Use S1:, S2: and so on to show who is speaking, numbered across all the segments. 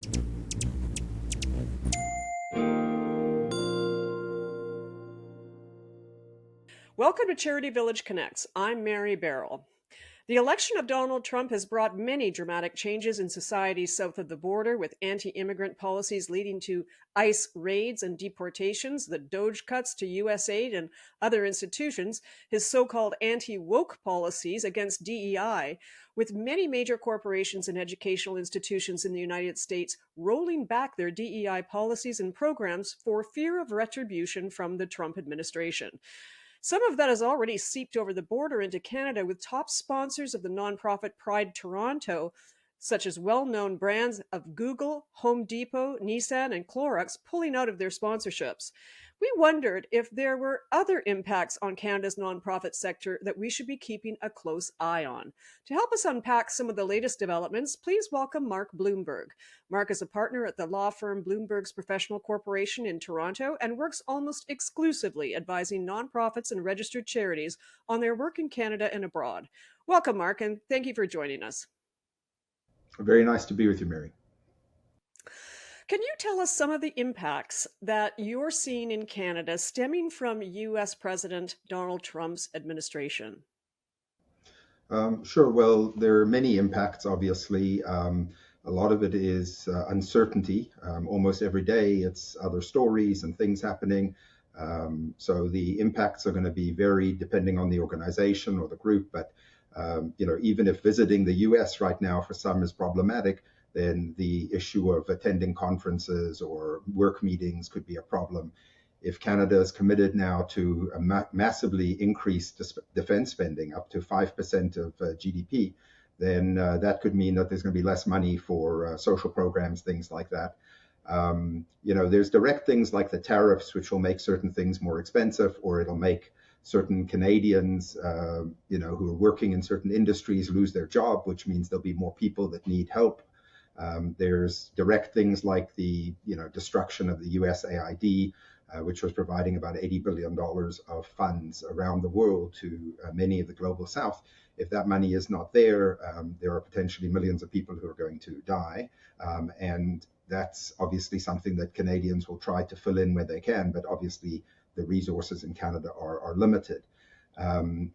S1: Welcome to CharityVillage Connects. I'm Mary Barrell. The election of Donald Trump has brought many dramatic changes in societies south of the border, with anti-immigrant policies leading to ICE raids and deportations, the DOGE cuts to U.S. aid and other institutions, his so-called anti-woke policies against DEI, with many major corporations and educational institutions in the United States rolling back their DEI policies and programs for fear of retribution from the Trump administration. Some of that has already seeped over the border into Canada, with top sponsors of the nonprofit Pride Toronto, such as well-known brands of Google, Home Depot, Nissan, and Clorox, pulling out of their sponsorships. We wondered if there were other impacts on Canada's nonprofit sector that we should be keeping a close eye on. To help us unpack some of the latest developments, please welcome Mark Blumberg. Mark is a partner at the law firm Blumbergs Professional Corporation in Toronto and works almost exclusively advising nonprofits and registered charities on their work in Canada and abroad. Welcome, Mark, and thank you for joining us.
S2: Very nice to be with you, Mary.
S1: Can you tell us some of the impacts that you're seeing in Canada stemming from U.S. President Donald Trump's administration?
S2: Sure. Well, there are many impacts, obviously. A lot of it is uncertainty. Almost every day, it's other stories and things happening. So the impacts are going to be varied depending on the organization or the group. But even if visiting the U.S. right now for some is problematic, then the issue of attending conferences or work meetings could be a problem. If Canada is committed now to massively increase defense spending up to 5% of GDP, then that could mean that there's going to be less money for social programs, things like that. There's direct things like the tariffs, which will make certain things more expensive, or it'll make certain Canadians, who are working in certain industries lose their job, which means there'll be more people that need help. There's direct things like the destruction of the USAID, which was providing about $80 billion of funds around the world to many of the global south. If that money is not there, there are potentially millions of people who are going to die. And that's obviously something that Canadians will try to fill in where they can, but obviously the resources in Canada are limited.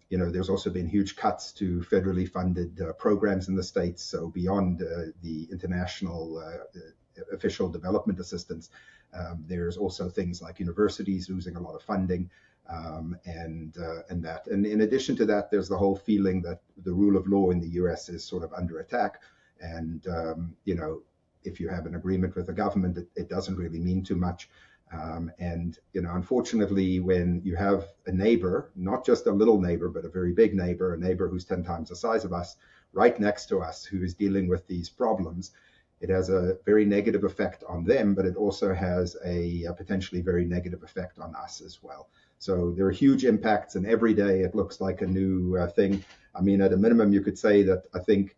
S2: There's also been huge cuts to federally funded programs in the States. So beyond the international official development assistance, there's also things like universities losing a lot of funding and that. And in addition to that, there's the whole feeling that the rule of law in the US is sort of under attack. And, if you have an agreement with the government, it doesn't really mean too much. Unfortunately, when you have a neighbor, not just a little neighbor, but a very big neighbor, a neighbor who's 10 times the size of us, right next to us, who is dealing with these problems, it has a very negative effect on them, but it also has a potentially very negative effect on us as well. So there are huge impacts, and every day it looks like a new thing. I mean, at a minimum, you could say that I think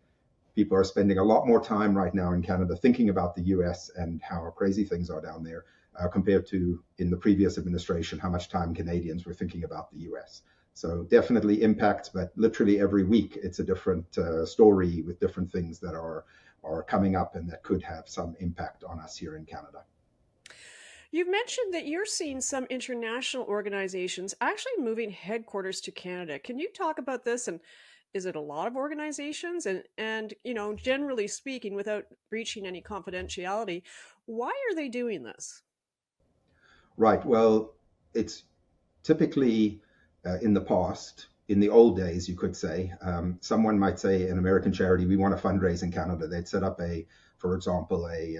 S2: people are spending a lot more time right now in Canada thinking about the US and how crazy things are down there. Compared to in the previous administration, how much time Canadians were thinking about the US. So definitely impacts, but literally every week it's a different story with different things that are coming up and that could have some impact on us here in Canada.
S1: You've mentioned that you're seeing some international organizations actually moving headquarters to Canada. Can you talk about this? And is it a lot of organizations? And generally speaking, without breaching any confidentiality, why are they doing this?
S2: Right. Well, it's typically in the past, in the old days, you could say, someone might say, an American charity, we want to fundraise in Canada. They'd set up for example, a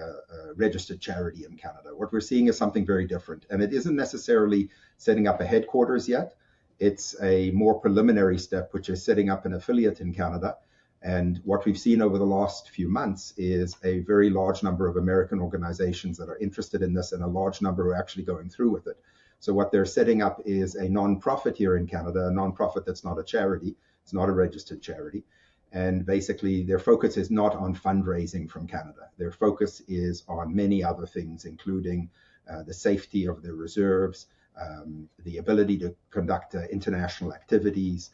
S2: registered charity in Canada. What we're seeing is something very different. And it isn't necessarily setting up a headquarters yet. It's a more preliminary step, which is setting up an affiliate in Canada. And what we've seen over the last few months is a very large number of American organizations that are interested in this, and a large number who are actually going through with it. So what they're setting up is a nonprofit here in Canada, a nonprofit that's not a charity. It's not a registered charity. And basically their focus is not on fundraising from Canada. Their focus is on many other things, including the safety of their reserves, the ability to conduct international activities,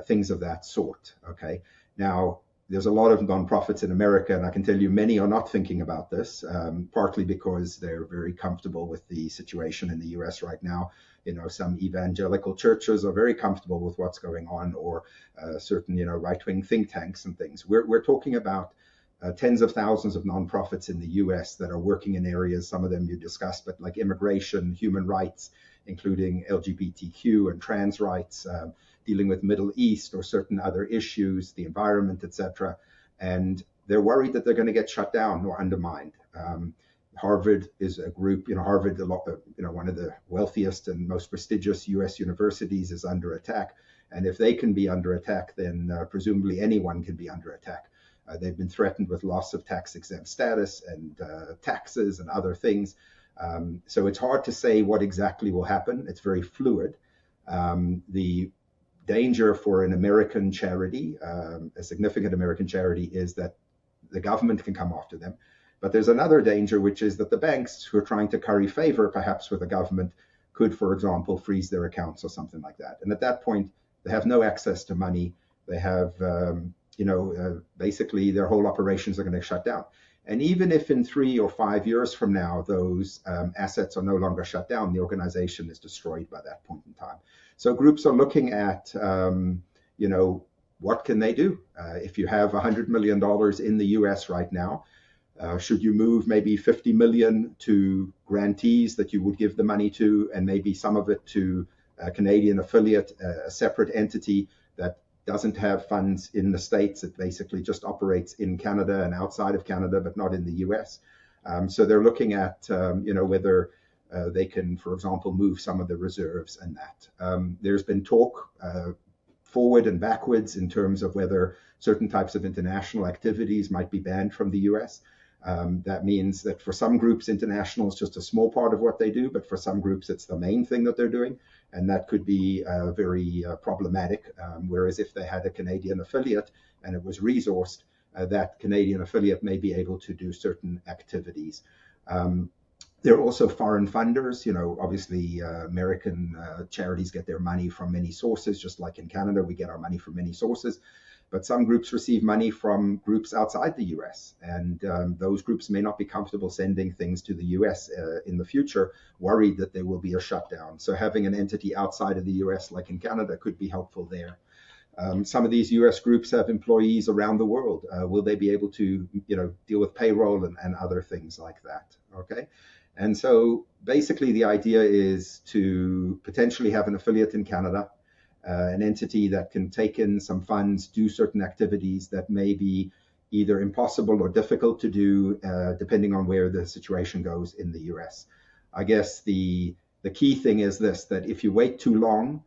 S2: things of that sort. Okay. Now, there's a lot of nonprofits in America, and I can tell you many are not thinking about this, partly because they're very comfortable with the situation in the US right now. Some evangelical churches are very comfortable with what's going on, or certain, right-wing think tanks and things. We're talking about tens of thousands of nonprofits in the US that are working in areas, some of them you discussed, but like immigration, human rights, including LGBTQ and trans rights, dealing with Middle East or certain other issues, the environment, etc. And they're worried that they're going to get shut down or undermined. Harvard is a group, Harvard, one of the wealthiest and most prestigious US universities, is under attack. And if they can be under attack, then presumably anyone can be under attack. They've been threatened with loss of tax-exempt status and taxes and other things. So it's hard to say what exactly will happen. It's very fluid. The danger for an American charity, a significant American charity, is that the government can come after them. But there's another danger, which is that the banks who are trying to curry favor, perhaps with the government, could, for example, freeze their accounts or something like that. And at that point, they have no access to money. They have, basically their whole operations are going to shut down. And even if in 3 or 5 years from now, those assets are no longer shut down, the organization is destroyed by that point in time. So groups are looking at, what can they do? If you have $100 million in the US right now, should you move maybe 50 million to grantees that you would give the money to, and maybe some of it to a Canadian affiliate, a separate entity that doesn't have funds in the States? It basically just operates in Canada and outside of Canada, but not in the US. So they're looking at, whether they can, for example, move some of the reserves and that. There's been talk forward and backwards in terms of whether certain types of international activities might be banned from the US. That means that for some groups, international is just a small part of what they do, but for some groups, it's the main thing that they're doing. And that could be very problematic. Whereas if they had a Canadian affiliate and it was resourced, that Canadian affiliate may be able to do certain activities. There are also foreign funders. Obviously, American charities get their money from many sources, just like in Canada, we get our money from many sources. But some groups receive money from groups outside the US, and those groups may not be comfortable sending things to the US in the future, worried that there will be a shutdown. So having an entity outside of the US, like in Canada, could be helpful there. Some of these US groups have employees around the world. Will they be able to, deal with payroll and other things like that? Okay. And so basically the idea is to potentially have an affiliate in Canada, an entity that can take in some funds, do certain activities that may be either impossible or difficult to do, depending on where the situation goes in the US. I guess the key thing is this, that if you wait too long,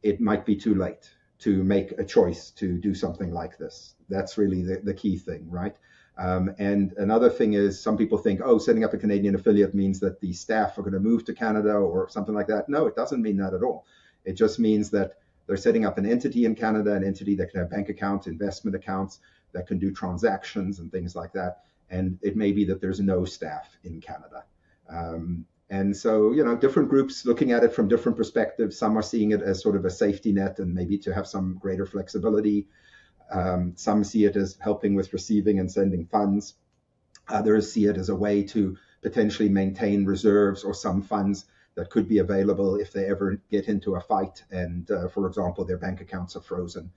S2: it might be too late to make a choice to do something like this. That's really the key thing, right? And another thing is, some people think, setting up a Canadian affiliate means that the staff are going to move to Canada or something like that. No, it doesn't mean that at all. It just means that they're setting up an entity in Canada, an entity that can have bank accounts, investment accounts, that can do transactions and things like that. And it may be that there's no staff in Canada. And so, different groups looking at it from different perspectives. Some are seeing it as sort of a safety net and maybe to have some greater flexibility. Some see it as helping with receiving and sending funds. Others see it as a way to potentially maintain reserves or some funds that could be available if they ever get into a fight and, for example, their bank accounts are frozen.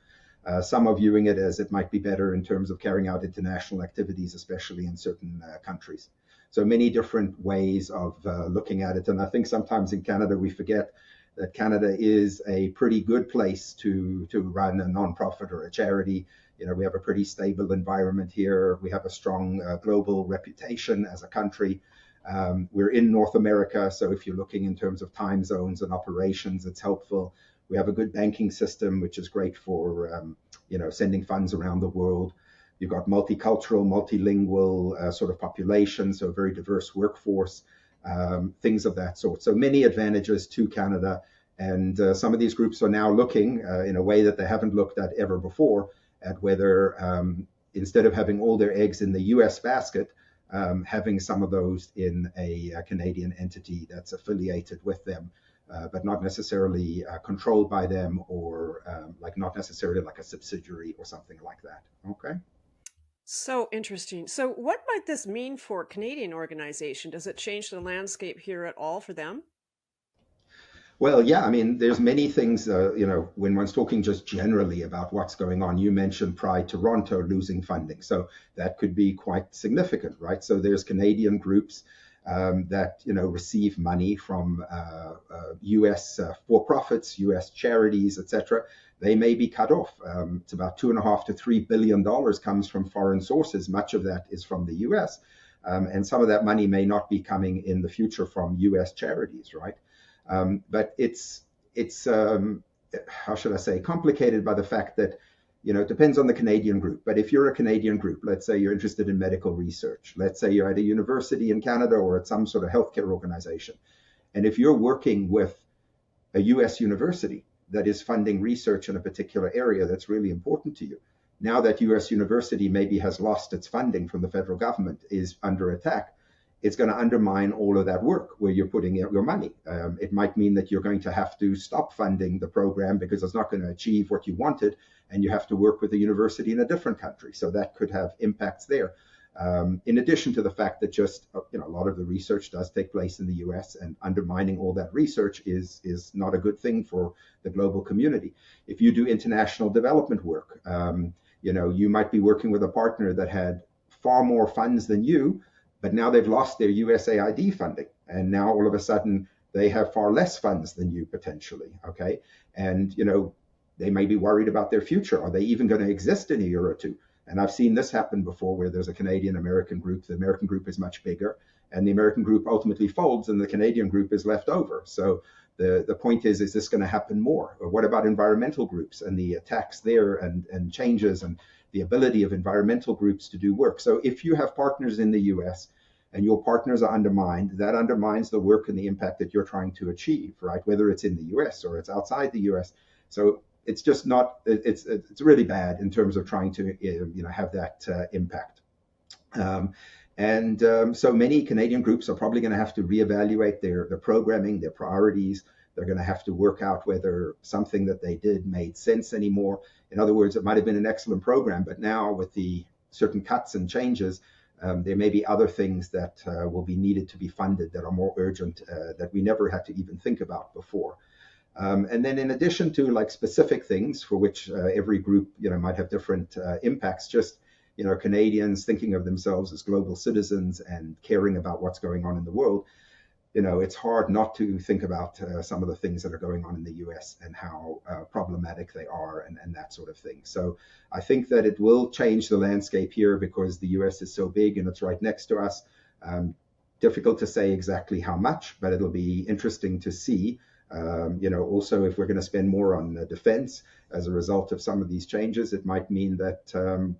S2: Some are viewing it as it might be better in terms of carrying out international activities, especially in certain countries. So many different ways of looking at it. And I think sometimes in Canada, we forget that Canada is a pretty good place to run a nonprofit or a charity. We have a pretty stable environment here. We have a strong global reputation as a country. We're in North America, so if you're looking in terms of time zones and operations, it's helpful. We have a good banking system, which is great for sending funds around the world. You've got multicultural, multilingual sort of population, so a very diverse workforce, things of that sort. So many advantages to Canada, and some of these groups are now looking in a way that they haven't looked at ever before, at whether instead of having all their eggs in the US basket, having some of those in a Canadian entity that's affiliated with them, but not necessarily controlled by them, or not necessarily like a subsidiary or something like that. Okay.
S1: So interesting. So, what might this mean for Canadian organization? Does it change the landscape here at all for them?
S2: Well, yeah, I mean, there's many things, when one's talking just generally about what's going on. You mentioned Pride Toronto losing funding. So that could be quite significant, right? So there's Canadian groups that, receive money from US for-profits, US charities, etc. They may be cut off. It's about $2.5 to $3 billion comes from foreign sources. Much of that is from the US. And some of that money may not be coming in the future from US charities, right? But it's how should I say, complicated by the fact that it depends on the Canadian group. But if you're a Canadian group, let's say you're interested in medical research, let's say you're at a university in Canada or at some sort of healthcare organization, and if you're working with a US university that is funding research in a particular area that's really important to you, now that US university maybe has lost its funding from the federal government, is under attack, it's going to undermine all of that work where you're putting your money. It might mean that you're going to have to stop funding the program because it's not going to achieve what you wanted, and you have to work with a university in a different country. So that could have impacts there. In addition to the fact that just a lot of the research does take place in the U.S., and undermining all that research is not a good thing for the global community. If you do international development work, you might be working with a partner that had far more funds than you, but now they've lost their USAID funding, and now all of a sudden they have far less funds than you potentially. Okay, and they may be worried about their future. Are they even going to exist in a year or two? And I've seen this happen before, where there's a Canadian American group. The American group is much bigger, and the American group ultimately folds, and the Canadian group is left over. So the point is this going to happen more? Or what about environmental groups and the attacks there, and changes, and the ability of environmental groups to do work? So if you have partners in the US and your partners are undermined, that undermines the work and the impact that you're trying to achieve, right? Whether it's in the US or it's outside the US. So it's just not, it's really bad in terms of trying to have that impact. So many Canadian groups are probably going to have to reevaluate their programming, their priorities. They're going to have to work out whether something that they did made sense anymore. In other words, it might have been an excellent program, but now with the certain cuts and changes, there may be other things that will be needed to be funded that are more urgent, that we never had to even think about before. And then in addition to like specific things for which every group might have different impacts, just Canadians thinking of themselves as global citizens and caring about what's going on in the world, it's hard not to think about some of the things that are going on in the US and how problematic they are, and that sort of thing. So I think that it will change the landscape here because the US is so big and it's right next to us. Difficult to say exactly how much, but it'll be interesting to see. Also, if we're going to spend more on defense as a result of some of these changes, it might mean that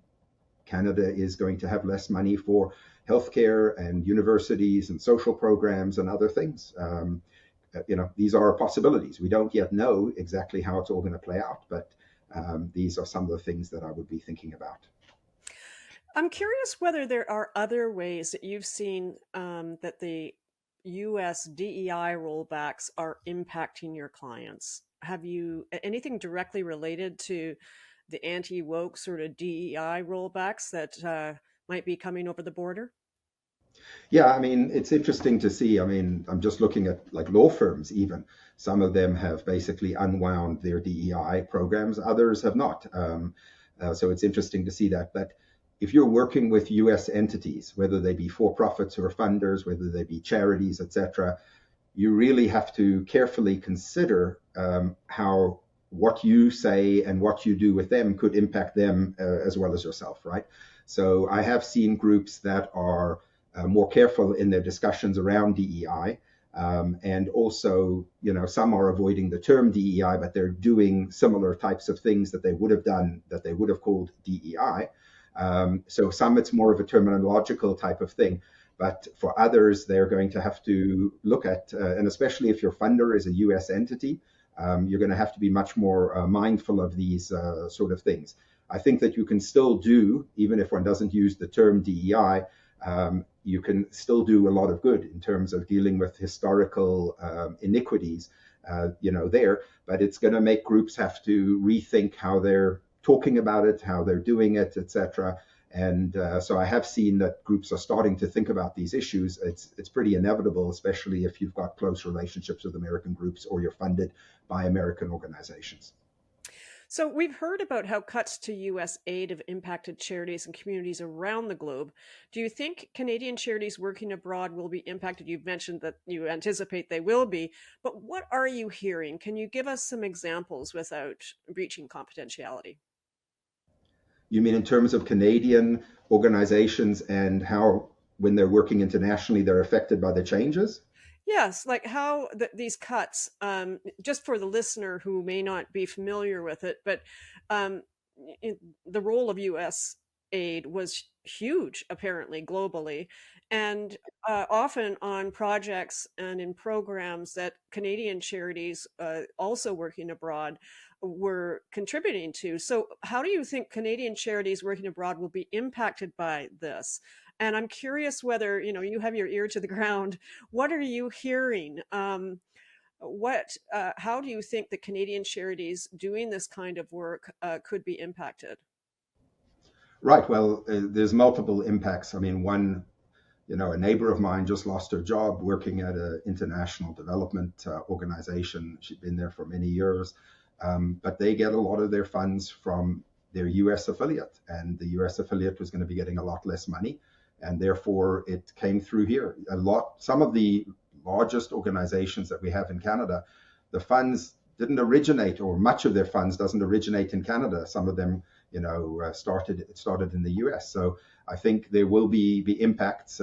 S2: Canada is going to have less money for healthcare and universities and social programs and other things. These are possibilities. We don't yet know exactly how it's all going to play out, but these are some of the things that I would be thinking about.
S1: I'm curious whether there are other ways that you've seen that the US DEI rollbacks are impacting your clients. Have you anything directly related to the anti-woke sort of DEI rollbacks that might be coming over the border?
S2: Yeah, I mean, it's interesting to see. I mean, I'm just looking at like law firms, even. Some of them have basically unwound their DEI programs, others have not. So it's interesting to see that. But if you're working with US entities, whether they be for profits or funders, whether they be charities, etc., you really have to carefully consider how what you say and what you do with them could impact them as well as yourself, right? So I have seen groups that are more careful in their discussions around DEI. And also, some are avoiding the term DEI, but they're doing similar types of things that they would have done, that they would have called DEI. So some it's more of a terminological type of thing. But for others, they're going to have to look at, and especially if your funder is a US entity, you're going to have to be much more mindful of these sort of things. I think that you can still do, even if one doesn't use the term DEI, you can still do a lot of good in terms of dealing with historical iniquities, there. But it's going to make groups have to rethink how they're talking about it, how they're doing it, etc. And so I have seen that groups are starting to think about these issues. It's pretty inevitable, especially if you've got close relationships with American groups or you're funded by American organizations.
S1: So we've heard about how cuts to U.S. aid have impacted charities and communities around the globe. Do you think Canadian charities working abroad will be impacted? You've mentioned that you anticipate they will be, but what are you hearing? Can you give us some examples without breaching confidentiality?
S2: You mean in terms of Canadian organizations and how, when they're working internationally, they're affected by the changes?
S1: Yes, like how these cuts, just for the listener who may not be familiar with it, but um, the role of U.S. aid was huge, apparently, globally, and often on projects and in programs that Canadian charities, also working abroad, were contributing to. So, how do you think Canadian charities working abroad will be impacted by this? And I'm curious whether, you have your ear to the ground. What are you hearing? How do you think the Canadian charities doing this kind of work could be impacted?
S2: Right. Well, there's multiple impacts. I mean, one, a neighbor of mine just lost her job working at an international development organization. She'd been there for many years, but they get a lot of their funds from their US affiliate, and the US affiliate was going to be getting a lot less money, and therefore it came through here. Some of the largest organizations that we have in Canada, the funds didn't originate, or much of their funds doesn't originate in Canada. Some of them, started in the US. So I think there will be impacts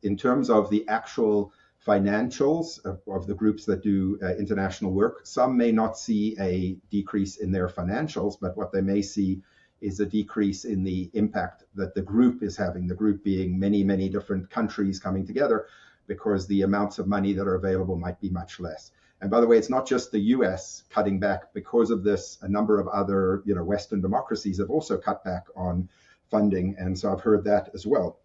S2: in terms of the actual financials of the groups that do international work. Some may not see a decrease in their financials, but what they may see is a decrease in the impact that the group is having, the group being many, many different countries coming together, because the amounts of money that are available might be much less. And by the way, it's not just the US cutting back. Because of this, a number of other, Western democracies have also cut back on funding. And so I've heard that as well.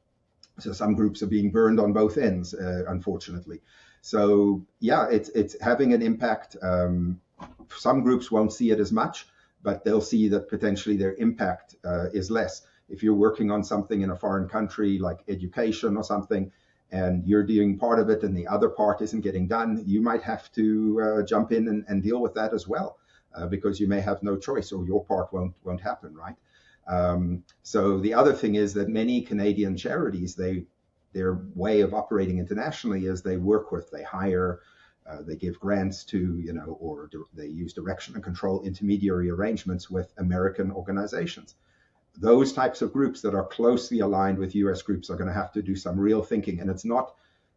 S2: So some groups are being burned on both ends, unfortunately. So yeah, it's having an impact. Some groups won't see it as much, but they'll see that potentially their impact is less. If you're working on something in a foreign country like education or something, and you're doing part of it and the other part isn't getting done, you might have to jump in and deal with that as well, because you may have no choice, or your part won't happen, right? So the other thing is that many Canadian charities, their way of operating internationally is they hire, they give grants to, or they use direction and control intermediary arrangements with American organizations. Those types of groups that are closely aligned with US groups are going to have to do some real thinking. And it's not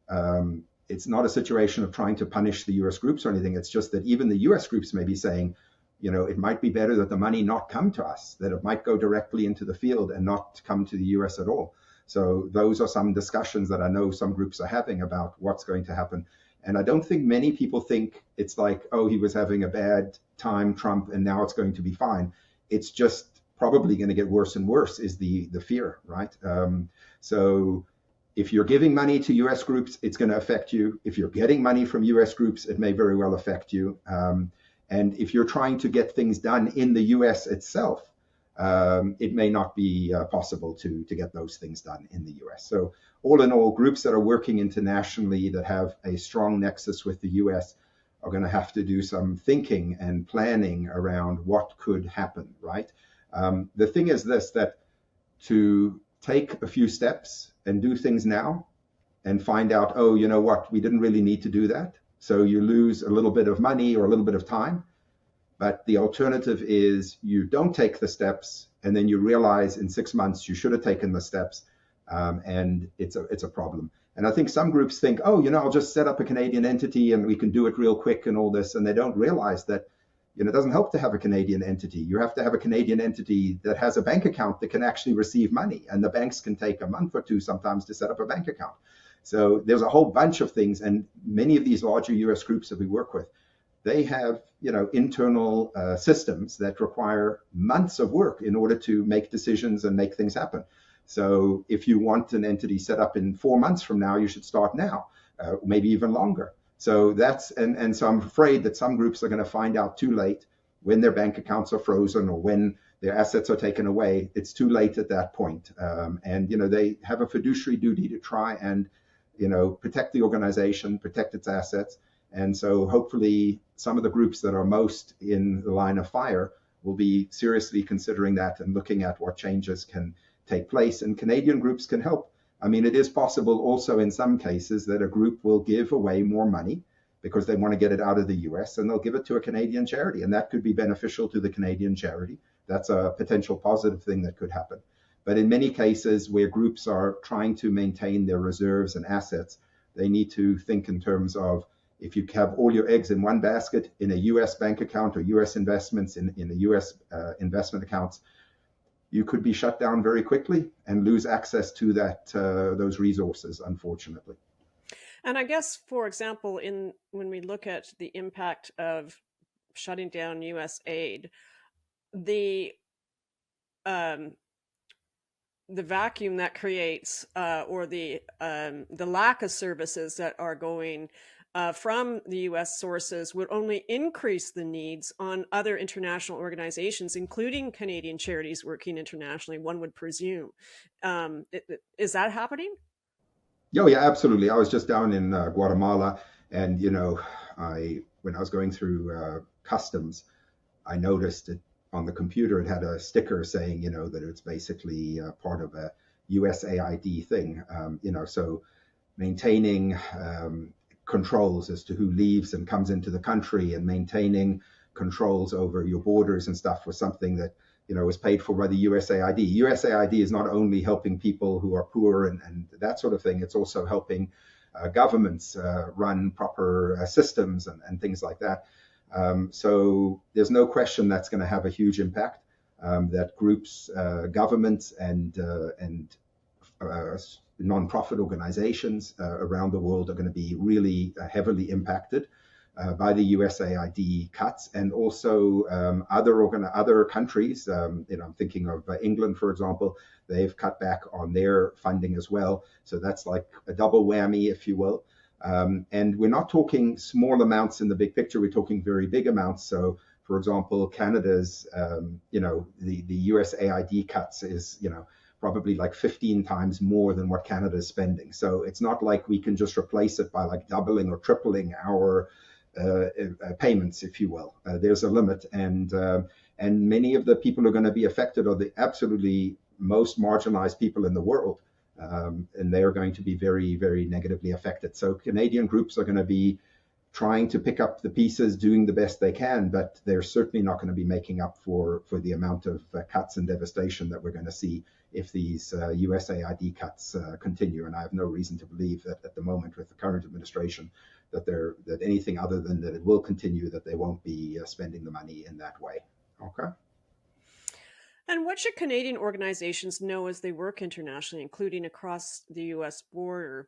S2: a situation of trying to punish the US groups or anything. It's just that even the US groups may be saying, it might be better that the money not come to us, that it might go directly into the field and not come to the US at all. So those are some discussions that I know some groups are having about what's going to happen. And I don't think many people think it's like, oh, he was having a bad time, Trump, and now it's going to be fine. It's just probably going to get worse and worse is the fear, right? So if you're giving money to US groups, it's going to affect you. If you're getting money from US groups, it may very well affect you. And if you're trying to get things done in the US itself, it may not be possible to get those things done in the US. So all in all, groups that are working internationally that have a strong nexus with the US are going to have to do some thinking and planning around what could happen, right? The thing is this, that to take a few steps and do things now and find out, oh, you know what, we didn't really need to do that. So you lose a little bit of money or a little bit of time. But the alternative is you don't take the steps, and then you realize in 6 months you should have taken the steps, and it's a problem. And I think some groups think, oh, I'll just set up a Canadian entity and we can do it real quick and all this, and they don't realize that it doesn't help to have a Canadian entity. You have to have a Canadian entity that has a bank account that can actually receive money, and the banks can take a month or two sometimes to set up a bank account. So there's a whole bunch of things, and many of these larger US groups that we work with, they have internal systems that require months of work in order to make decisions and make things happen. So if you want an entity set up in 4 months from now, you should start now, maybe even longer. So so I'm afraid that some groups are going to find out too late, when their bank accounts are frozen or when their assets are taken away, it's too late at that point. And they have a fiduciary duty to try and protect the organization, protect its assets. And so hopefully some of the groups that are most in the line of fire will be seriously considering that and looking at what changes can take place. And Canadian groups can help. I mean, it is possible also in some cases that a group will give away more money because they want to get it out of the US, and they'll give it to a Canadian charity. And that could be beneficial to the Canadian charity. That's a potential positive thing that could happen. But in many cases where groups are trying to maintain their reserves and assets, they need to think in terms of, if you have all your eggs in one basket in a US bank account or US investments in the US investment accounts, you could be shut down very quickly and lose access to those resources, unfortunately.
S1: And I guess, for example, when we look at the impact of shutting down US aid, the vacuum that creates, or the lack of services that are going from the US sources would only increase the needs on other international organizations, including Canadian charities working internationally, one would presume. Is that happening?
S2: Oh, yeah, absolutely. I was just down in Guatemala, and when I was going through customs, I noticed it on the computer. It had a sticker saying, that it's basically part of a USAID thing. So maintaining controls as to who leaves and comes into the country, and maintaining controls over your borders and stuff was something that was paid for by the USAID. USAID is not only helping people who are poor and that sort of thing, it's also helping governments run proper systems and things like that. So there's no question that's going to have a huge impact, that groups, governments, and nonprofit organizations around the world are going to be really heavily impacted by the USAID cuts, and also other countries. I'm thinking of England, for example. They've cut back on their funding as well. So that's like a double whammy, if you will. And we're not talking small amounts in the big picture. We're talking very big amounts. So, for example, Canada's, the USAID cuts is, probably like 15 times more than what Canada is spending. So it's not like we can just replace it by like doubling or tripling our payments, if you will. There's a limit, and many of the people who are going to be affected are the absolutely most marginalized people in the world, and they are going to be very, very negatively affected. So Canadian groups are going to be trying to pick up the pieces, doing the best they can, but they're certainly not going to be making up for the amount of cuts and devastation that we're going to see if these USAID cuts continue. And I have no reason to believe that at the moment, with the current administration, that anything other than that it will continue, that they won't be spending the money in that way. Okay.
S1: And what should Canadian organizations know as they work internationally, including across the US border?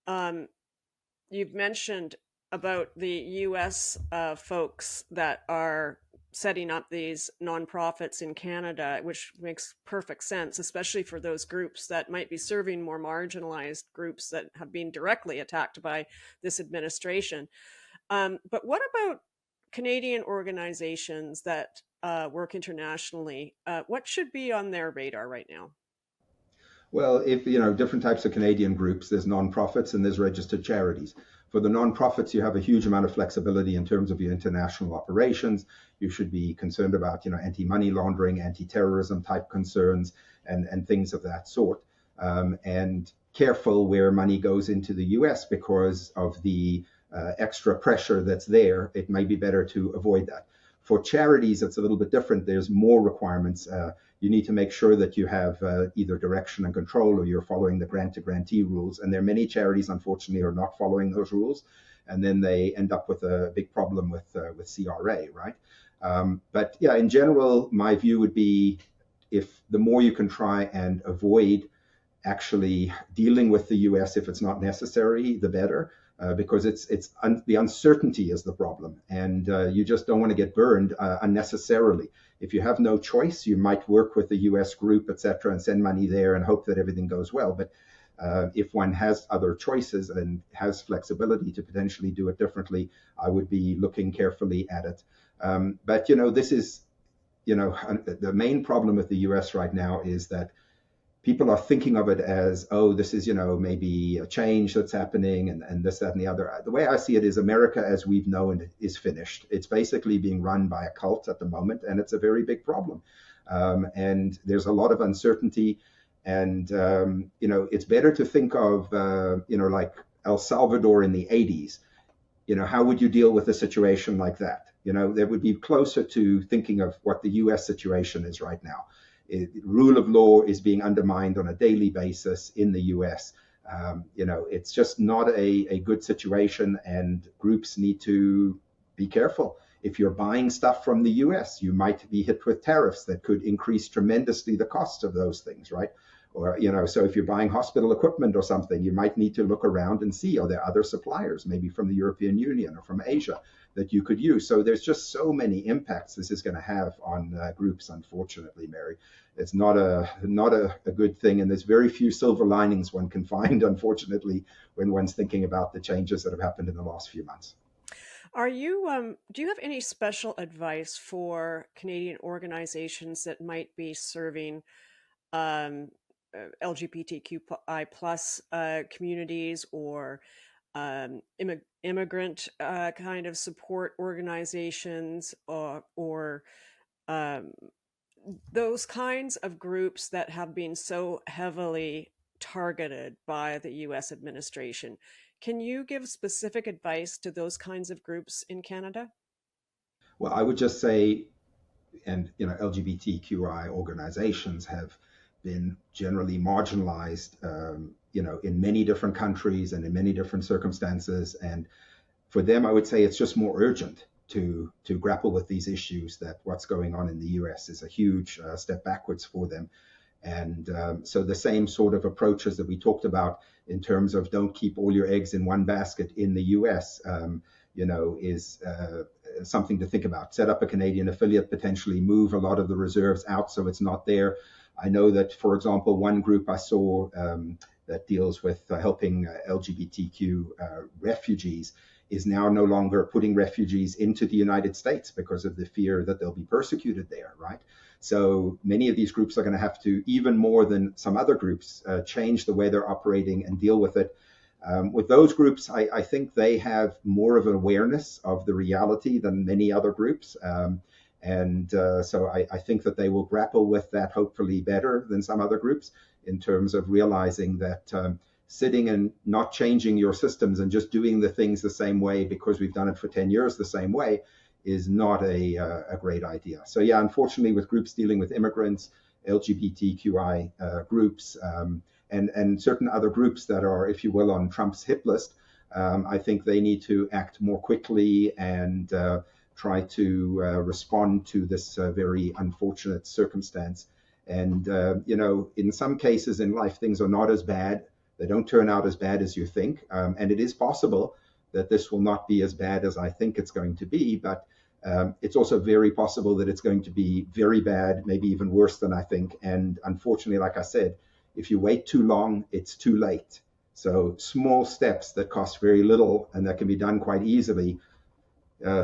S1: You've mentioned about the US folks that are setting up these nonprofits in Canada, which makes perfect sense, especially for those groups that might be serving more marginalized groups that have been directly attacked by this administration. But what about Canadian organizations that work internationally? What should be on their radar right now?
S2: Well, if different types of Canadian groups, there's nonprofits and there's registered charities. For the nonprofits, you have a huge amount of flexibility in terms of your international operations. You should be concerned about anti-money laundering, anti-terrorism type concerns, and things of that sort. And careful where money goes into the US because of the extra pressure that's there. It may be better to avoid that. For charities, it's a little bit different. There's more requirements. You need to make sure that you have either direction and control, or you're following the grant-to-grantee rules. And there are many charities, unfortunately, who are not following those rules. And then they end up with a big problem with CRA, right? But yeah, in general, my view would be, if the more you can try and avoid actually dealing with the US if it's not necessary, the better. Because the uncertainty is the problem, and you just don't want to get burned unnecessarily. If you have no choice, you might work with the U.S. group, etc., and send money there and hope that everything goes well. But if one has other choices and has flexibility to potentially do it differently, I would be looking carefully at it. But this is the main problem with the US right now is that people are thinking of it as, oh, this is, maybe a change that's happening and this, that, and the other. The way I see it is America as we've known it is finished. It's basically being run by a cult at the moment, and it's a very big problem. And there's a lot of uncertainty. And, it's better to think of, like El Salvador in the 80s. How would you deal with a situation like that? That would be closer to thinking of what the US situation is right now. Rule of law is being undermined on a daily basis in the US. It's just not a good situation, and groups need to be careful. If you're buying stuff from the US, you might be hit with tariffs that could increase tremendously the cost of those things, right? Or, so if you're buying hospital equipment or something, you might need to look around and see, are there other suppliers, maybe from the European Union or from Asia, that you could use? So there's just so many impacts this is going to have on groups, unfortunately, Mary. It's not a good thing, and there's very few silver linings one can find, unfortunately, when one's thinking about the changes that have happened in the last few months.
S1: Do you have any special advice for Canadian organizations that might be serving LGBTQI plus communities, or immigrant kind of support organizations, or those kinds of groups that have been so heavily targeted by the US administration? Can you give specific advice to those kinds of groups in Canada?
S2: Well, I would just say, and LGBTQI organizations have been generally marginalized, in many different countries and in many different circumstances. And for them, I would say it's just more urgent to grapple with these issues. That what's going on in the US is a huge step backwards for them. And so the same sort of approaches that we talked about in terms of don't keep all your eggs in one basket in the US, is something to think about. Set up a Canadian affiliate, potentially move a lot of the reserves out so it's not there. I know that, for example, one group I saw that deals with helping LGBTQ refugees is now no longer putting refugees into the United States because of the fear that they'll be persecuted there, right? So many of these groups are going to have to, even more than some other groups, change the way they're operating and deal with it. With those groups, I think they have more of an awareness of the reality than many other groups. So I think that they will grapple with that hopefully better than some other groups, in terms of realizing that sitting and not changing your systems and just doing the things the same way because we've done it for 10 years the same way is not a great idea. So yeah, unfortunately, with groups dealing with immigrants, LGBTQI groups, and certain other groups that are, if you will, on Trump's hit list, I think they need to act more quickly and try to respond to this very unfortunate circumstance. And, in some cases in life, things are not as bad. They don't turn out as bad as you think. And it is possible that this will not be as bad as I think it's going to be. But it's also very possible that it's going to be very bad, maybe even worse than I think. And unfortunately, like I said, if you wait too long, it's too late. So small steps that cost very little and that can be done quite easily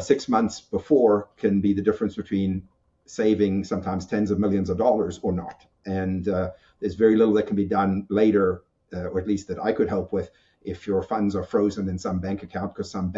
S2: 6 months before can be the difference between saving sometimes tens of millions of dollars or not. And there's very little that can be done later, or at least that I could help with, if your funds are frozen in some bank account because some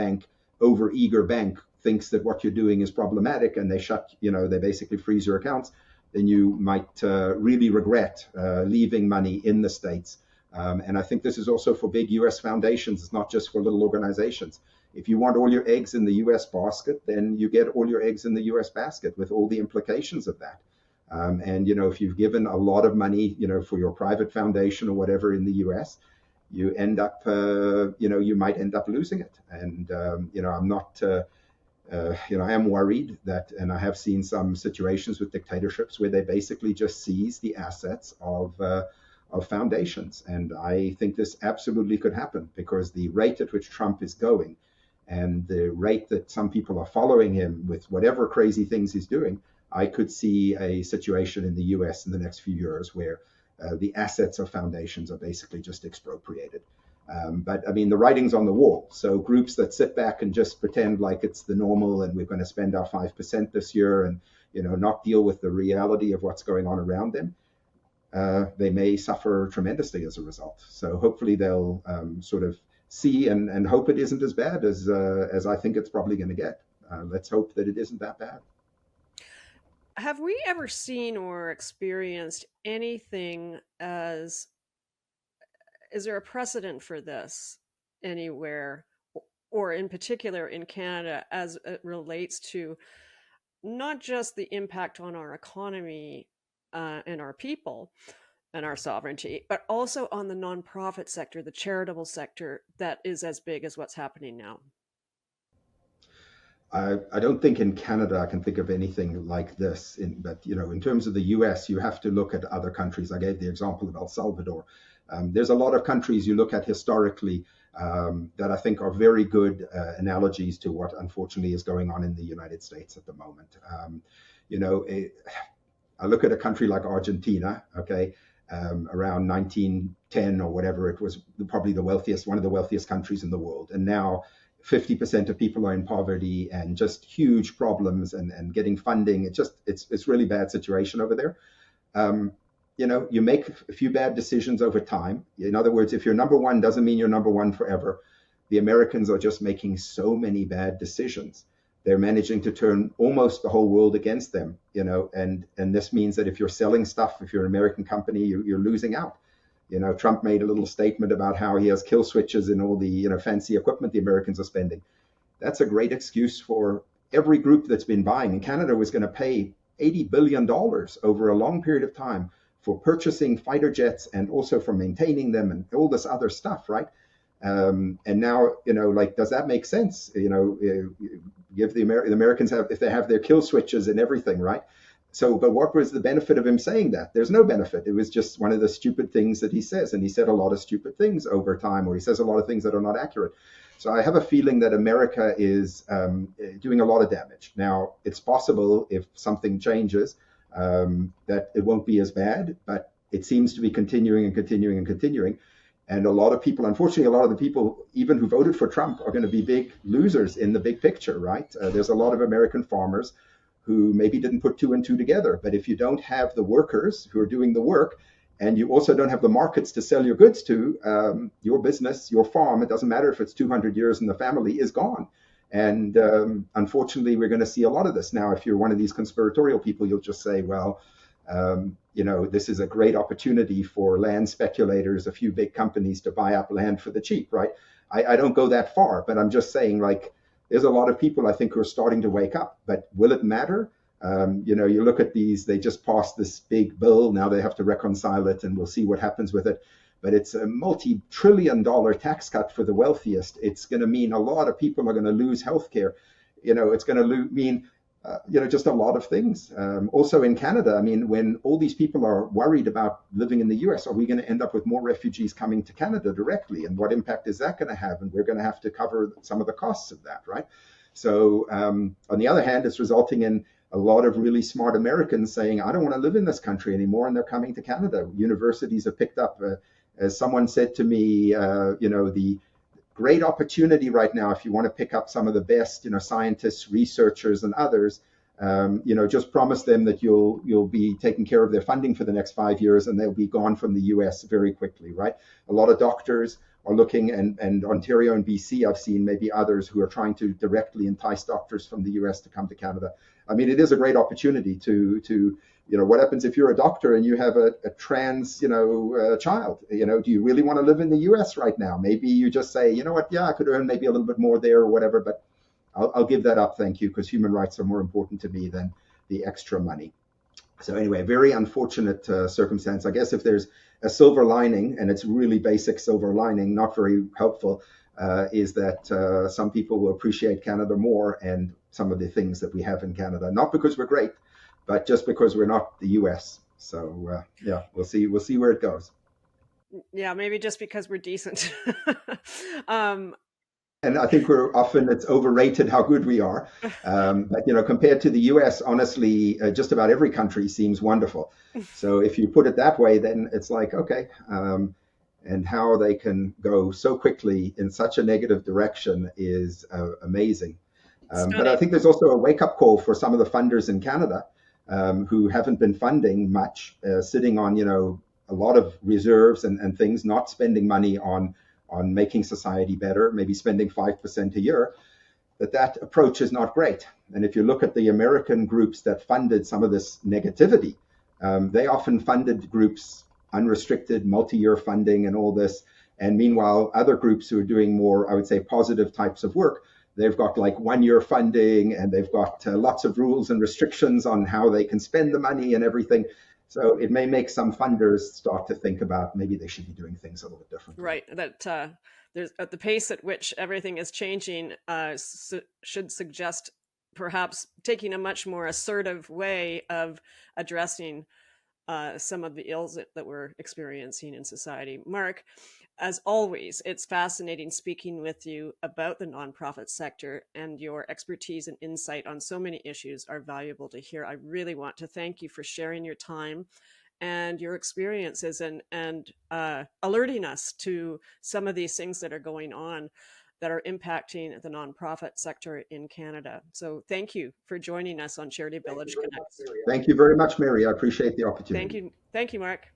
S2: overeager bank thinks that what you're doing is problematic and they basically freeze your accounts. Then you might really regret leaving money in the States. And I think this is also for big US foundations. It's not just for little organizations. If you want all your eggs in the US basket, then you get all your eggs in the US basket with all the implications of that. And, if you've given a lot of money, for your private foundation or whatever in the US, you end up, you might end up losing it. And, I'm not, I am worried that, and I have seen some situations with dictatorships where they basically just seize the assets of foundations. And I think this absolutely could happen because the rate at which Trump is going and the rate that some people are following him with whatever crazy things he's doing, I could see a situation in the US in the next few years where the assets of foundations are basically just expropriated. But I mean, the writing's on the wall. So groups that sit back and just pretend like it's the normal and we're going to spend our 5% this year and, not deal with the reality of what's going on around them, they may suffer tremendously as a result. So hopefully they'll sort of see and hope it isn't as bad as I think it's probably going to get. Let's hope that it isn't that bad.
S1: Have we ever seen or experienced anything as, is there a precedent for this anywhere, or in particular in Canada, as it relates to not just the impact on our economy and our people and our sovereignty, but also on the nonprofit sector, the charitable sector, that is as big as what's happening now?
S2: I don't think in Canada I can think of anything like this. But in terms of the U.S., you have to look at other countries. I gave the example of El Salvador. There's a lot of countries you look at historically that I think are very good analogies to what unfortunately is going on in the United States at the moment. I look at a country like Argentina, okay, around 1910 or whatever, it was probably one of the wealthiest countries in the world. And now 50% of people are in poverty and just huge problems and getting funding. It's really bad situation over there. You make a few bad decisions over time. In other words, if you're number one, doesn't mean you're number one forever. The Americans are just making so many bad decisions. They're managing to turn almost the whole world against them, and this means that if you're selling stuff, if you're an American company, you're losing out. Trump made a little statement about how he has kill switches in all the fancy equipment the Americans are spending. That's a great excuse for every group that's been buying. And Canada was going to pay $80 billion over a long period of time for purchasing fighter jets and also for maintaining them and all this other stuff, right? And now, does that make sense? Give the Americans if they have their kill switches and everything, right? So, but what was the benefit of him saying that? There's no benefit. It was just one of the stupid things that he says. And he said a lot of stupid things over time, or he says a lot of things that are not accurate. So I have a feeling that America is doing a lot of damage. Now, it's possible if something changes that it won't be as bad, but it seems to be continuing and continuing and continuing. And a lot of people, unfortunately, a lot of the people, even who voted for Trump, are going to be big losers in the big picture, right? There's a lot of American farmers who maybe didn't put two and two together. But if you don't have the workers who are doing the work, and you also don't have the markets to sell your goods to, your business, your farm, it doesn't matter if it's 200 years in the family, is gone. And unfortunately, we're going to see a lot of this. Now, if you're one of these conspiratorial people, you'll just say, well, this is a great opportunity for land speculators, a few big companies to buy up land for the cheap, right? I don't go that far, but I'm just saying, there's a lot of people I think who are starting to wake up. But will it matter? You look at these, they just passed this big bill. Now they have to reconcile it, and we'll see what happens with it. But it's a multi-trillion-dollar tax cut for the wealthiest. It's going to mean a lot of people are going to lose healthcare. It's going to mean just a lot of things. Also in Canada, when all these people are worried about living in the US, are we going to end up with more refugees coming to Canada directly? And what impact is that going to have? And we're going to have to cover some of the costs of that, right? So on the other hand, it's resulting in a lot of really smart Americans saying, I don't want to live in this country anymore, and they're coming to Canada. Universities have picked up, as someone said to me, the great opportunity right now, if you want to pick up some of the best, scientists, researchers, and others, just promise them that you'll be taking care of their funding for the next 5 years, and they'll be gone from the US very quickly, right? A lot of doctors are looking, and Ontario and BC, I've seen maybe others who are trying to directly entice doctors from the US to come to Canada. It is a great opportunity to what happens if you're a doctor and you have a trans, child? Do you really want to live in the US right now? Maybe you just say, yeah, I could earn maybe a little bit more there or whatever, but I'll give that up, thank you, because human rights are more important to me than the extra money. So anyway, very unfortunate circumstance. I guess if there's a silver lining, and it's really basic silver lining, not very helpful, is that some people will appreciate Canada more and some of the things that we have in Canada, not because we're great, but just because we're not the US. So we'll see where it goes.
S1: Yeah, maybe just because we're decent.
S2: And I think it's overrated how good we are. But compared to the US, honestly, just about every country seems wonderful. So if you put it that way, then it's like, okay, and how they can go so quickly in such a negative direction is amazing. But I think there's also a wake-up call for some of the funders in Canada. who haven't been funding much, sitting on, a lot of reserves and things, not spending money on making society better, maybe spending 5% a year, that approach is not great. And if you look at the American groups that funded some of this negativity, they often funded groups unrestricted, multi-year funding and all this. And meanwhile, other groups who are doing more, I would say, positive types of work, they've got like 1 year funding, and they've got lots of rules and restrictions on how they can spend the money and everything. So it may make some funders start to think about maybe they should be doing things a little bit differently.
S1: Right. That there's at the pace at which everything is changing should suggest perhaps taking a much more assertive way of addressing some of the ills that we're experiencing in society. Mark, as always, it's fascinating speaking with you about the nonprofit sector, and your expertise and insight on so many issues are valuable to hear. I really want to thank you for sharing your time and your experiences and alerting us to some of these things that are going on that are impacting the nonprofit sector in Canada. So thank you for joining us on Charity Village Connects.
S2: Thank you very much, Mary. I appreciate the opportunity.
S1: Thank you, Mark.